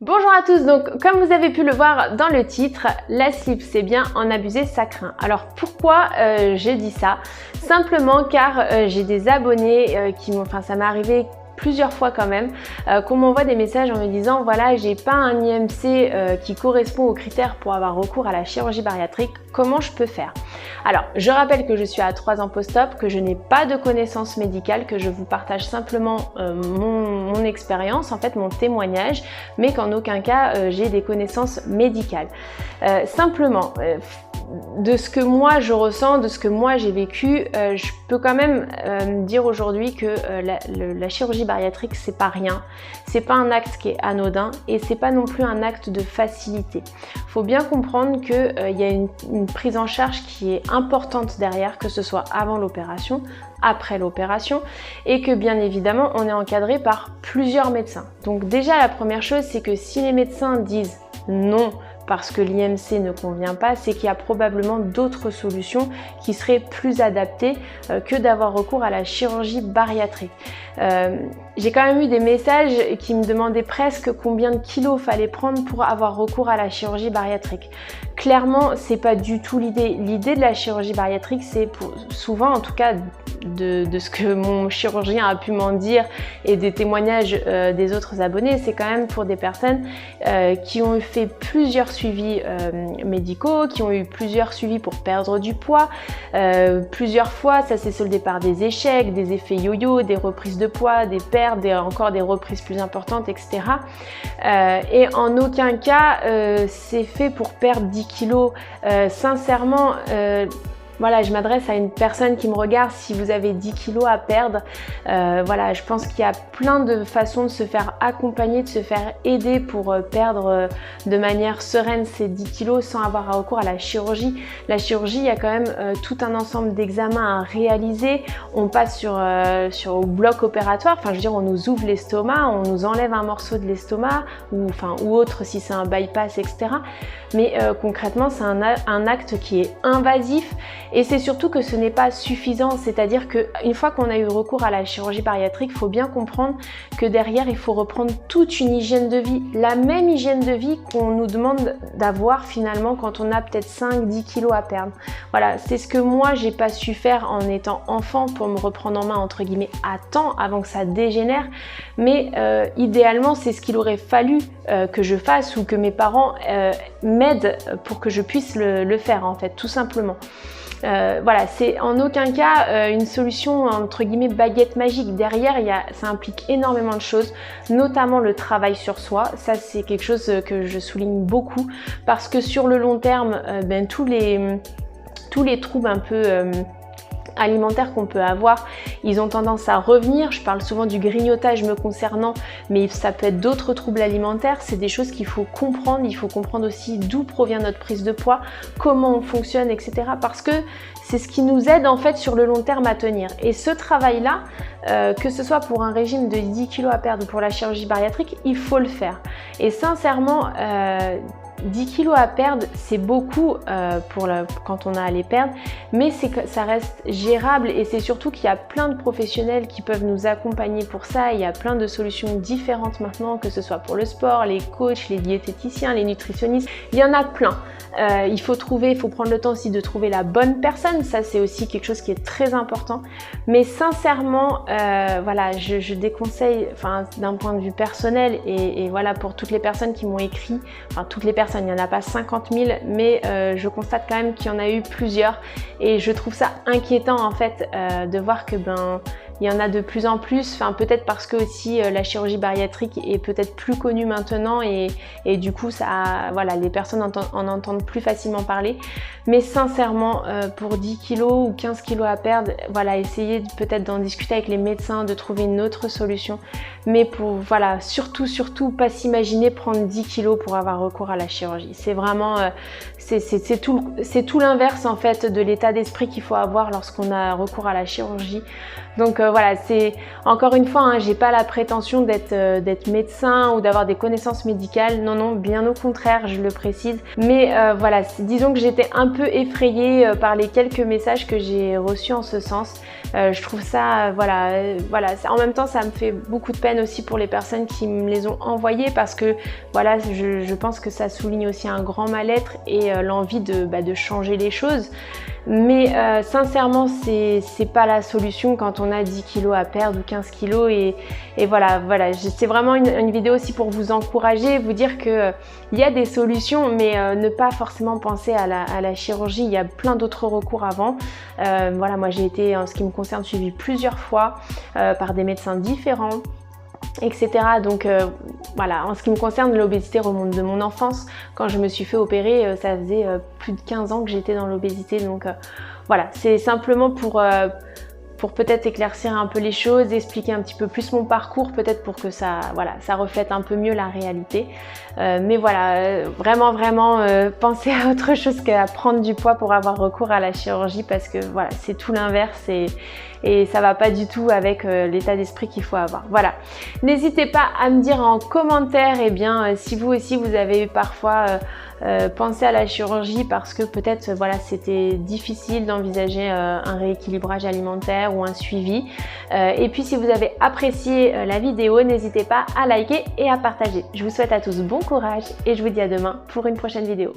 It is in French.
Bonjour à tous, donc comme vous avez pu le voir dans le titre, la slip c'est bien, en abuser ça craint. Alors pourquoi j'ai dit ça? Simplement car j'ai des abonnés qui m'ont, ça m'est arrivé plusieurs fois quand même, qu'on m'envoie des messages en me disant voilà, j'ai pas un IMC qui correspond aux critères pour avoir recours à la chirurgie bariatrique, comment je peux faire? Alors je rappelle que je suis à 3 ans post-op, que je n'ai pas de connaissances médicales, que je vous partage simplement mon expérience, en fait mon témoignage, mais qu'en aucun cas j'ai des connaissances médicales. Simplement, de ce que moi je ressens, de ce que moi j'ai vécu, je peux quand même dire aujourd'hui que la chirurgie bariatrique c'est pas rien, c'est pas un acte qui est anodin et c'est pas non plus un acte de facilité. Il faut bien comprendre qu'il y a une prise en charge qui est importante derrière, que ce soit avant l'opération, après l'opération, et que bien évidemment on est encadré par plusieurs médecins. Donc déjà la première chose, c'est que si les médecins disent non parce que l'IMC ne convient pas, c'est qu'il y a probablement d'autres solutions qui seraient plus adaptées que d'avoir recours à la chirurgie bariatrique. J'ai quand même eu des messages qui me demandaient presque combien de kilos fallait prendre pour avoir recours à la chirurgie bariatrique. Clairement, c'est pas du tout l'idée. L'idée de la chirurgie bariatrique, c'est souvent, en tout cas de ce que mon chirurgien a pu m'en dire et des témoignages des autres abonnés, c'est quand même pour des personnes qui ont fait plusieurs suivis médicaux, qui ont eu plusieurs suivis pour perdre du poids, plusieurs fois, ça s'est soldé par des échecs, des effets yo-yo, des reprises de poids, des pertes, encore des reprises plus importantes, etc. Et en aucun cas c'est fait pour perdre 10 kilos. Sincèrement, voilà, je m'adresse à une personne qui me regarde, si vous avez 10 kilos à perdre, voilà, je pense qu'il y a plein de façons de se faire accompagner, de se faire aider pour perdre de manière sereine ces 10 kilos sans avoir recours à la chirurgie. La chirurgie, il y a quand même tout un ensemble d'examens à réaliser. On passe sur au bloc opératoire, je veux dire, on nous ouvre l'estomac, on nous enlève un morceau de l'estomac ou autre si c'est un bypass, etc. Mais concrètement, c'est un acte qui est invasif. Et c'est surtout que ce n'est pas suffisant, c'est-à-dire qu'une fois qu'on a eu recours à la chirurgie bariatrique, il faut bien comprendre que derrière, il faut reprendre toute une hygiène de vie, la même hygiène de vie qu'on nous demande d'avoir finalement quand on a peut-être 5-10 kilos à perdre. Voilà, c'est ce que moi, j'ai pas su faire en étant enfant pour me reprendre en main, entre guillemets, à temps, avant que ça dégénère. Mais idéalement, c'est ce qu'il aurait fallu que je fasse ou que mes parents m'aident pour que je puisse le faire, en fait, tout simplement. Voilà, c'est en aucun cas une solution entre guillemets baguette magique. Derrière, ça implique énormément de choses, notamment le travail sur soi. Ça, c'est quelque chose que je souligne beaucoup parce que sur le long terme, tous les troubles un peu alimentaires qu'on peut avoir, ils ont tendance à revenir. Je parle souvent du grignotage me concernant, mais ça peut être d'autres troubles alimentaires. C'est des choses qu'il faut comprendre. Il faut comprendre aussi d'où provient notre prise de poids, comment on fonctionne, etc. Parce que c'est ce qui nous aide en fait sur le long terme à tenir. Et ce travail-là, que ce soit pour un régime de 10 kilos à perdre ou pour la chirurgie bariatrique, il faut le faire. Et sincèrement, 10 kilos à perdre, c'est beaucoup quand on a à les perdre, mais ça reste gérable et c'est surtout qu'il y a plein de professionnels qui peuvent nous accompagner pour ça. Il y a plein de solutions différentes maintenant, que ce soit pour le sport, les coachs, les diététiciens, les nutritionnistes, il y en a plein. Il faut prendre le temps aussi de trouver la bonne personne, ça c'est aussi quelque chose qui est très important. Mais sincèrement, voilà, je déconseille, d'un point de vue personnel et voilà pour toutes les personnes qui m'ont écrit, toutes les personnes, il n'y en a pas 50 000, mais je constate quand même qu'il y en a eu plusieurs et je trouve ça inquiétant en fait de voir que il y en a de plus en plus, peut-être parce que aussi la chirurgie bariatrique est peut-être plus connue maintenant et du coup voilà, les personnes en entendent plus facilement parler. Mais sincèrement, pour 10 kilos ou 15 kilos à perdre, voilà, essayez peut-être d'en discuter avec les médecins, de trouver une autre solution. Mais voilà, surtout pas s'imaginer prendre 10 kilos pour avoir recours à la chirurgie. C'est vraiment, c'est tout l'inverse en fait de l'état d'esprit qu'il faut avoir lorsqu'on a recours à la chirurgie. Donc voilà, c'est encore une fois, hein, j'ai pas la prétention d'être médecin ou d'avoir des connaissances médicales. Non, non, bien au contraire, je le précise. Mais voilà, disons que j'étais un peu effrayée par les quelques messages que j'ai reçus en ce sens. Je trouve ça, voilà, en même temps, ça me fait beaucoup de peine aussi pour les personnes qui me les ont envoyés parce que voilà, je pense que ça souligne aussi un grand mal-être et l'envie de changer les choses. Mais sincèrement, c'est pas la solution quand on a 10 kilos à perdre ou 15 kilos et voilà, c'est vraiment une vidéo aussi pour vous encourager, vous dire que il y a des solutions, mais ne pas forcément penser à la chirurgie. Il y a plein d'autres recours avant. Voilà, moi j'ai été, en ce qui me concerne, suivie plusieurs fois par des médecins différents, etc. Donc voilà, en ce qui me concerne, l'obésité remonte de mon enfance. Quand je me suis fait opérer, ça faisait plus de 15 ans que j'étais dans l'obésité. Donc voilà, c'est simplement pour peut-être éclaircir un peu les choses, expliquer un petit peu plus mon parcours, peut-être pour que ça reflète un peu mieux la réalité. Mais voilà, vraiment pensez à autre chose qu'à prendre du poids pour avoir recours à la chirurgie, parce que voilà, c'est tout l'inverse et ça va pas du tout avec l'état d'esprit qu'il faut avoir. Voilà, n'hésitez pas à me dire en commentaire si vous aussi vous avez parfois pensé à la chirurgie parce que peut-être voilà, c'était difficile d'envisager un rééquilibrage alimentaire ou un suivi. Et puis si vous avez apprécié la vidéo, n'hésitez pas à liker et à partager. Je vous souhaite à tous bon courage et je vous dis à demain pour une prochaine vidéo.